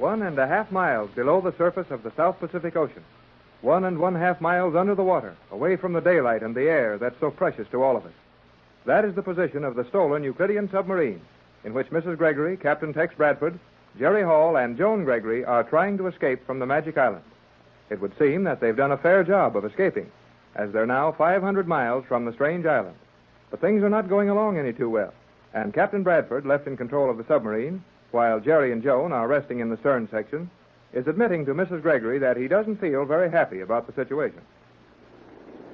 1.5 miles below the surface of the South Pacific Ocean. 1.5 miles under the water, away from the daylight and the air that's so precious to all of us. That is the position of the stolen Euclidean submarine, in which Mrs. Gregory, Captain Tex Bradford, Jerry Hall, and Joan Gregory are trying to escape from the Magic Island. It would seem that they've done a fair job of escaping, as they're now 500 miles from the strange island. But things are not going along any too well, and Captain Bradford, left in control of the submarine, while Jerry and Joan are resting in the stern section, is admitting to Mrs. Gregory that he doesn't feel very happy about the situation.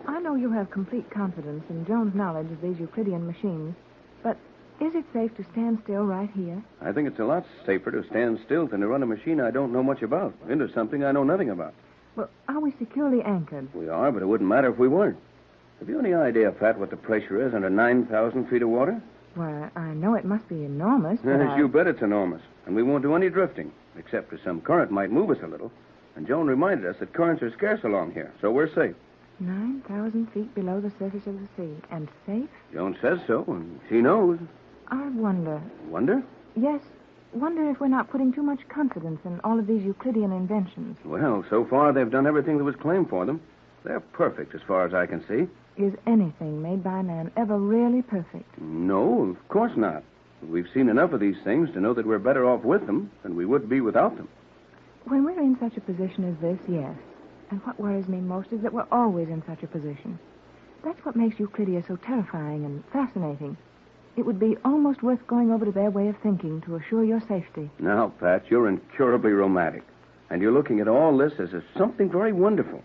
I know you have complete confidence in Joan's knowledge of these Euclidean machines, but is it safe to stand still right here? I think it's a lot safer to stand still than to run a machine I don't know much about, into something I know nothing about. Well, are we securely anchored? We are, but it wouldn't matter if we weren't. Have you any idea, Pat, what the pressure is under 9,000 feet of water? Why, I know it must be enormous, but Yes, you bet it's enormous. And we won't do any drifting, except for some current might move us a little. And Joan reminded us that currents are scarce along here, so we're safe. 9,000 feet below the surface of the sea, and safe? Joan says so, and she knows. I wonder. Wonder? Yes, wonder if we're not putting too much confidence in all of these Euclidean inventions. Well, so far they've done everything that was claimed for them. They're perfect as far as I can see. Is anything made by man ever really perfect? No, of course not. We've seen enough of these things to know that we're better off with them than we would be without them. When we're in such a position as this, yes. And what worries me most is that we're always in such a position. That's what makes Euclidia so terrifying and fascinating. It would be almost worth going over to their way of thinking to assure your safety. Now, Pat, you're incurably romantic. And you're looking at all this as something very wonderful.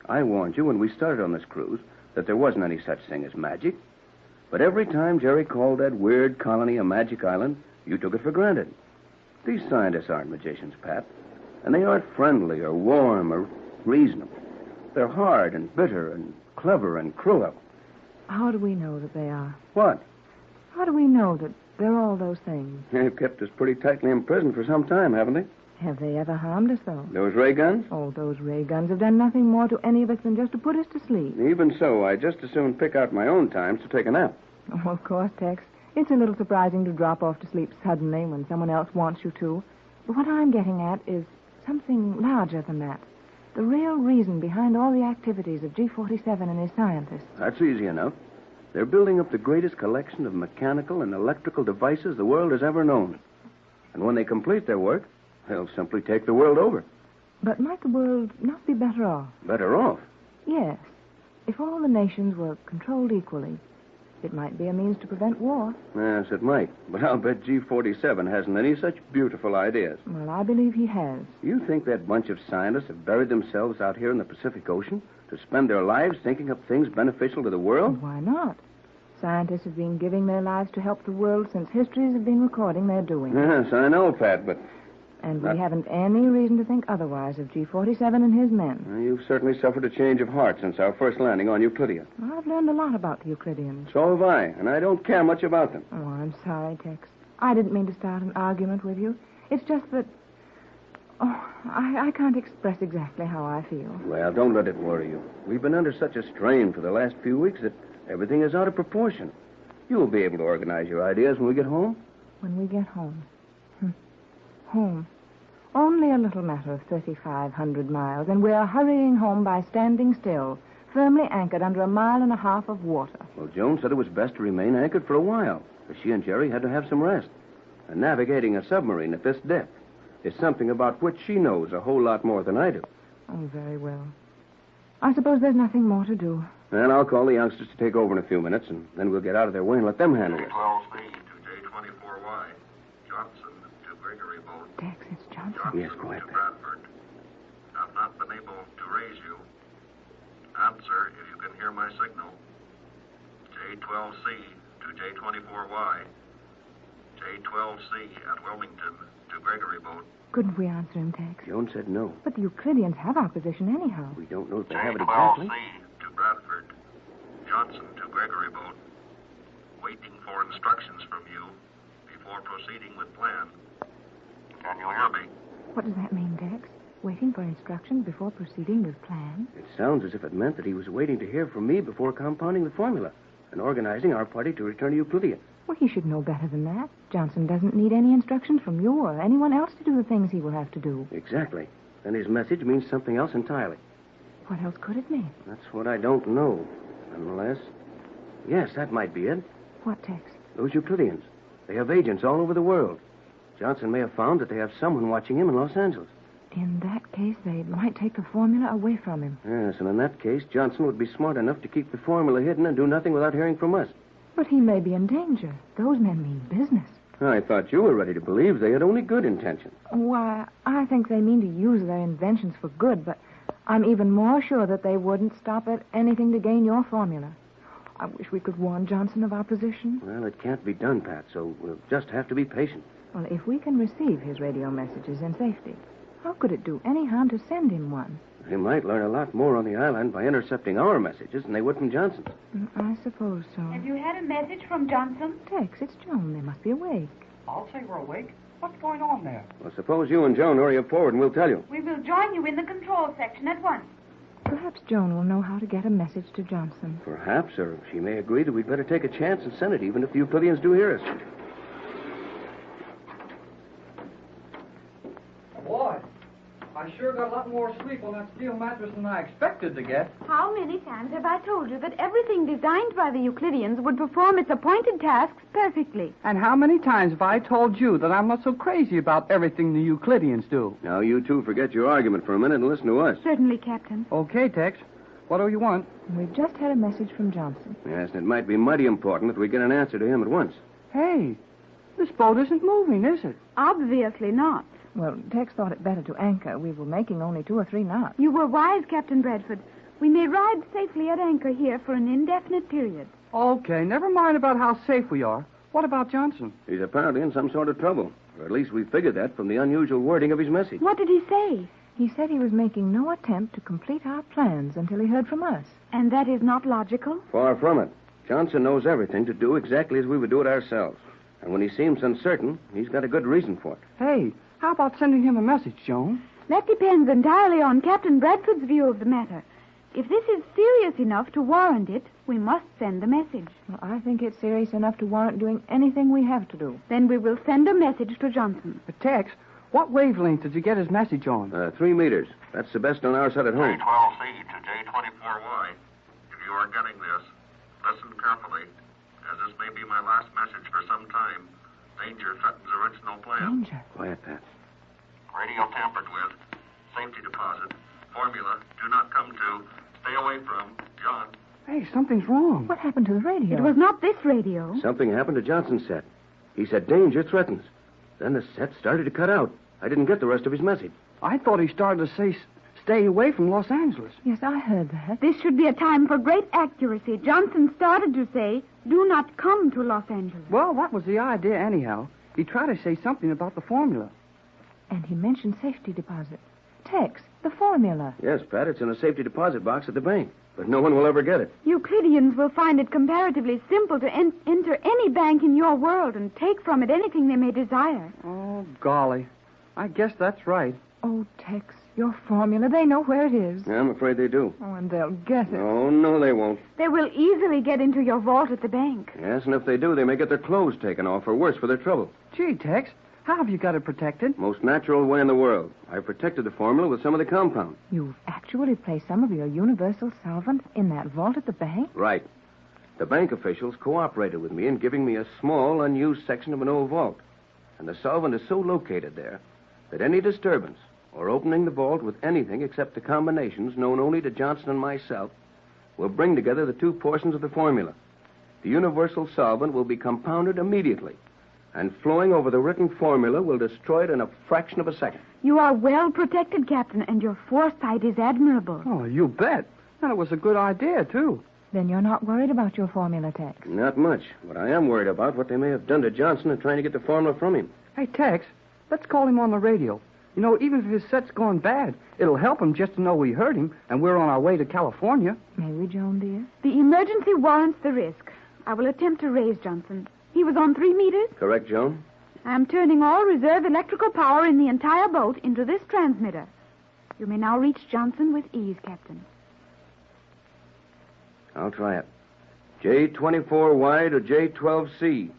I warned you when we started on this cruise that there wasn't any such thing as magic. But every time Jerry called that weird colony a magic island, you took it for granted. These scientists aren't magicians, Pat. And they aren't friendly or warm or reasonable. They're hard and bitter and clever and cruel. How do we know that they are? What? How do we know that they're all those things? They've kept us pretty tightly imprisoned for some time, haven't they? Have they ever harmed us, though? Those ray guns? Oh, those ray guns have done nothing more to any of us than just to put us to sleep. Even so, I'd just as soon pick out my own times to take a nap. Oh, of course, Tex. It's a little surprising to drop off to sleep suddenly when someone else wants you to. But what I'm getting at is something larger than that. The real reason behind all the activities of G47 and his scientists. That's easy enough. They're building up the greatest collection of mechanical and electrical devices the world has ever known. And when they complete their work, they'll simply take the world over. But might the world not be better off? Better off? Yes. If all the nations were controlled equally, it might be a means to prevent war. Yes, it might. But I'll bet G47 hasn't any such beautiful ideas. Well, I believe he has. You think that bunch of scientists have buried themselves out here in the Pacific Ocean to spend their lives thinking up things beneficial to the world? Why not? Scientists have been giving their lives to help the world since histories have been recording their doing. Yes, I know, Pat, but... And we haven't any reason to think otherwise of G47 and his men. You've certainly suffered a change of heart since our first landing on Euclidia. I've learned a lot about the Euclideans. So have I, and I don't care much about them. Oh, I'm sorry, Tex. I didn't mean to start an argument with you. It's just that... Oh, I can't express exactly how I feel. Well, don't let it worry you. We've been under such a strain for the last few weeks that everything is out of proportion. You'll be able to organize your ideas when we get home. When we get home. Home. Only a little matter of 3,500 miles, and we're hurrying home by standing still, firmly anchored under 1.5 miles of water. Well, Joan said it was best to remain anchored for a while, but she and Jerry had to have some rest. And navigating a submarine at this depth is something about which she knows a whole lot more than I do. Oh, very well. I suppose there's nothing more to do. And I'll call the youngsters to take over in a few minutes, and then we'll get out of their way and let them handle it. J12C to J24Y. Johnson to Gregory Boat. Tex, it's Johnson. Johnson Yes, quiet. to Bradford. I've not been able to raise you. Answer if you can hear my signal. J12C to J24Y. J12C at Wilmington to Gregory Boat. Couldn't we answer him, Tex? Joan said no. But the Euclideans have our position anyhow. We don't know if they have it J12C exactly. to Bradford. Johnson to Gregory Boat. Waiting for instructions from you before proceeding with plan. Can you hear me? What does that mean, Tex? Waiting for instructions before proceeding with plan? It sounds as if it meant that he was waiting to hear from me before compounding the formula and organizing our party to return to Euclidia. Well, he should know better than that. Johnson doesn't need any instructions from you or anyone else to do the things he will have to do. Exactly. Then his message means something else entirely. What else could it mean? That's what I don't know. Unless... Yes, that might be it. What, Tex? Those Euclideans. They have agents all over the world. Johnson may have found that they have someone watching him in Los Angeles. In that case, they might take the formula away from him. Yes, and in that case, Johnson would be smart enough to keep the formula hidden and do nothing without hearing from us. But he may be in danger. Those men mean business. I thought you were ready to believe they had only good intentions. Why, I think they mean to use their inventions for good, but I'm even more sure that they wouldn't stop at anything to gain your formula. I wish we could warn Johnson of our position. Well, it can't be done, Pat, so we'll just have to be patient. Well, if we can receive his radio messages in safety, how could it do any harm to send him one? They might learn a lot more on the island by intercepting our messages than they would from Johnson's. I suppose so. Have you had a message from Johnson? Tex, it's Joan. They must be awake. I'll say we're awake. What's going on there? Well, suppose you and Joan hurry up forward and we'll tell you. We will join you in the control section at once. Perhaps Joan will know how to get a message to Johnson. Perhaps, or she may agree that we'd better take a chance and send it, even if the Euclideans do hear us. Boy, I sure got a lot more sleep on that steel mattress than I expected to get. How many times have I told you that everything designed by the Euclideans would perform its appointed tasks perfectly? And how many times have I told you that I'm not so crazy about everything the Euclideans do? Now, you two forget your argument for a minute and listen to us. Certainly, Captain. Okay, Tex. What do you want? We've just had a message from Johnson. Yes, and it might be mighty important that we get an answer to him at once. Hey, this boat isn't moving, is it? Obviously not. Well, Tex thought it better to anchor. We were making only 2 or 3 knots. You were wise, Captain Bradford. We may ride safely at anchor here for an indefinite period. Okay, never mind about how safe we are. What about Johnson? He's apparently in some sort of trouble. Or at least we figured that from the unusual wording of his message. What did he say? He said he was making no attempt to complete our plans until he heard from us. And that is not logical? Far from it. Johnson knows everything to do exactly as we would do it ourselves. And when he seems uncertain, he's got a good reason for it. Hey, how about sending him a message, Joan? That depends entirely on Captain Bradford's view of the matter. If this is serious enough to warrant it, we must send a message. Well, I think it's serious enough to warrant doing anything we have to do. Then we will send a message to Johnson. But Tex, what wavelength did you get his message on? 3 meters. That's the best on our set at home. J12C to J24Y. If you are getting this, listen carefully, as this may be my last message for some time. Danger threatens original plan. Danger. Quiet, Pat. Radio tampered with. Safety deposit. Formula. Do not come to. Stay away from. John. Hey, something's wrong. What happened to the radio? It was not this radio. Something happened to Johnson's set. He said danger threatens. Then the set started to cut out. I didn't get the rest of his message. I thought he started to say stay away from Los Angeles. Yes, I heard that. This should be a time for great accuracy. Johnson started to say, do not come to Los Angeles. Well, that was the idea anyhow. He tried to say something about the formula. And he mentioned safety deposit. Tex, the formula. Yes, Pat, it's in a safety deposit box at the bank. But no one will ever get it. Euclideans will find it comparatively simple to enter any bank in your world and take from it anything they may desire. Oh, golly. I guess that's right. Oh, Tex, your formula. They know where it is. Yeah, I'm afraid they do. Oh, and they'll get it. No, they won't. They will easily get into your vault at the bank. Yes, and if they do, they may get their clothes taken off, or worse, for their trouble. Gee, Tex, how have you got it protected? Most natural way in the world. I've protected the formula with some of the compound. You've actually placed some of your universal solvent in that vault at the bank? Right. The bank officials cooperated with me in giving me a small, unused section of an old vault. And the solvent is so located there that any disturbance or opening the vault with anything except the combinations known only to Johnson and myself will bring together the 2 portions of the formula. The universal solvent will be compounded immediately, and flowing over the written formula will destroy it in a fraction of a second. You are well protected, Captain, and your foresight is admirable. Oh, you bet. And it was a good idea, too. Then you're not worried about your formula, Tex. Not much, but I am worried about what they may have done to Johnson in trying to get the formula from him. Hey, Tex, let's call him on the radio. You know, even if his set's gone bad, it'll help him just to know we heard him and we're on our way to California. May we, Joan, dear? The emergency warrants the risk. I will attempt to raise Johnson. He was on 3 meters. Correct, Joan? I am turning all reserve electrical power in the entire boat into this transmitter. You may now reach Johnson with ease, Captain. I'll try it. J24Y to J12C.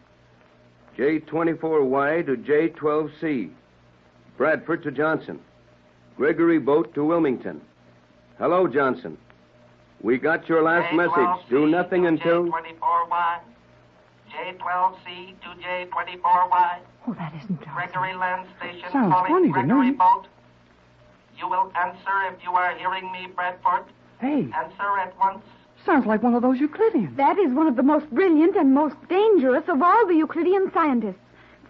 J24Y to J12C. Bradford to Johnson. Gregory Boat to Wilmington. Hello, Johnson. We got your last message. Do nothing until... J24Y. J12C to J24Y. Oh, that isn't Johnson. Gregory Land Station Sounds calling funny to Gregory me. Boat. You will answer if you are hearing me, Bradford. Hey, Answer at once. sounds like one of those Euclideans. That is one of the most brilliant and most dangerous of all the Euclidean scientists.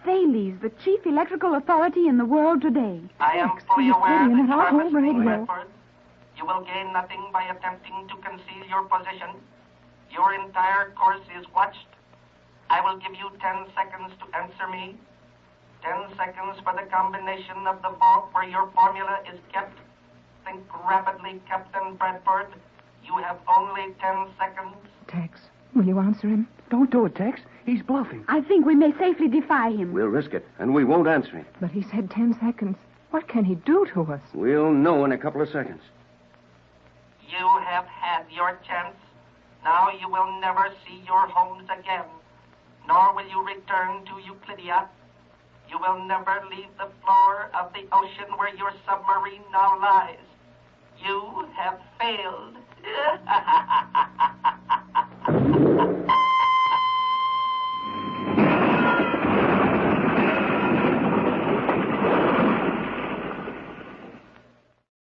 Thales, the chief electrical authority in the world today. I am Next, fully the aware that Euclidean you at are all listening, radio. Bradford. You will gain nothing by attempting to conceal your position. Your entire course is watched. I will give you 10 seconds to answer me. 10 seconds for the combination of the vault where your formula is kept. Think rapidly, Captain Bradford. You have only 10 seconds. Tex, will you answer him? Don't do it, Tex. He's bluffing. I think we may safely defy him. We'll risk it, and we won't answer him. But he said 10 seconds. What can he do to us? We'll know in a couple of seconds. You have had your chance. Now you will never see your homes again, nor will you return to Euclidia. You will never leave the floor of the ocean where your submarine now lies. You have failed.